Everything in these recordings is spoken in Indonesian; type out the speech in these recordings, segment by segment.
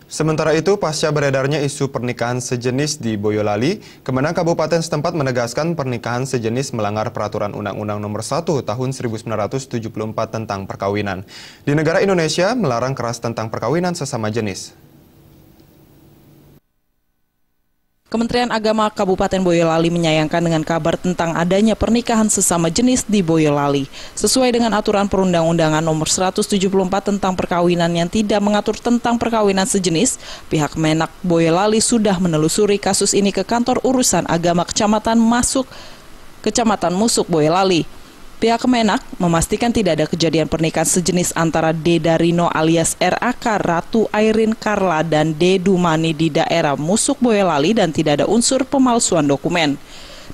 Sementara itu, pasca beredarnya isu pernikahan sejenis di Boyolali, Kemenang Kabupaten setempat menegaskan pernikahan sejenis melanggar Peraturan Undang-Undang Nomor 1 Tahun 1974 tentang perkawinan. Di negara Indonesia, melarang keras tentang perkawinan sesama jenis. Kementerian Agama Kabupaten Boyolali menyayangkan dengan kabar tentang adanya pernikahan sesama jenis di Boyolali. Sesuai dengan aturan perundang-undangan nomor 174 tentang perkawinan yang tidak mengatur tentang perkawinan sejenis, pihak Kemenak Boyolali sudah menelusuri kasus ini ke kantor urusan agama Kecamatan Musuk Boyolali. Pihak Kemenak memastikan tidak ada kejadian pernikahan sejenis antara D. Darino alias RAK Ratu Airin Carla dan D. Dumani di daerah Musuk Boyolali dan tidak ada unsur pemalsuan dokumen.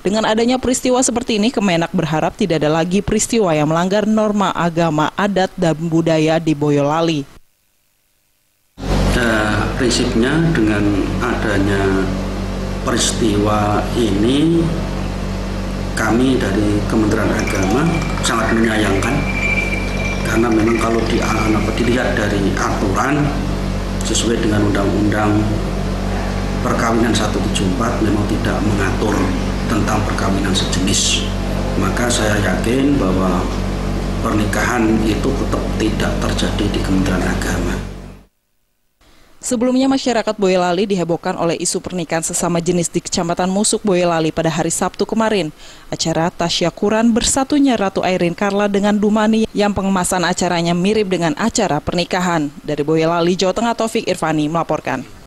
Dengan adanya peristiwa seperti ini, Kemenak berharap tidak ada lagi peristiwa yang melanggar norma agama, adat, dan budaya di Boyolali. Prinsipnya dengan adanya peristiwa ini, kami dari Kementerian Agama sangat menyayangkan, karena memang kalau dilihat dari aturan sesuai dengan Undang-Undang Perkawinan 174 memang tidak mengatur tentang perkawinan sejenis. Maka saya yakin bahwa pernikahan itu tetap tidak terjadi di Kementerian Agama. Sebelumnya, masyarakat Boyolali dihebohkan oleh isu pernikahan sesama jenis di Kecamatan Musuk Boyolali pada hari Sabtu kemarin. Acara tasyakuran bersatunya Ratu Airin Carla dengan Dumani yang pengemasan acaranya mirip dengan acara pernikahan. Dari Boyolali, Jawa Tengah, Taufik Irvani melaporkan.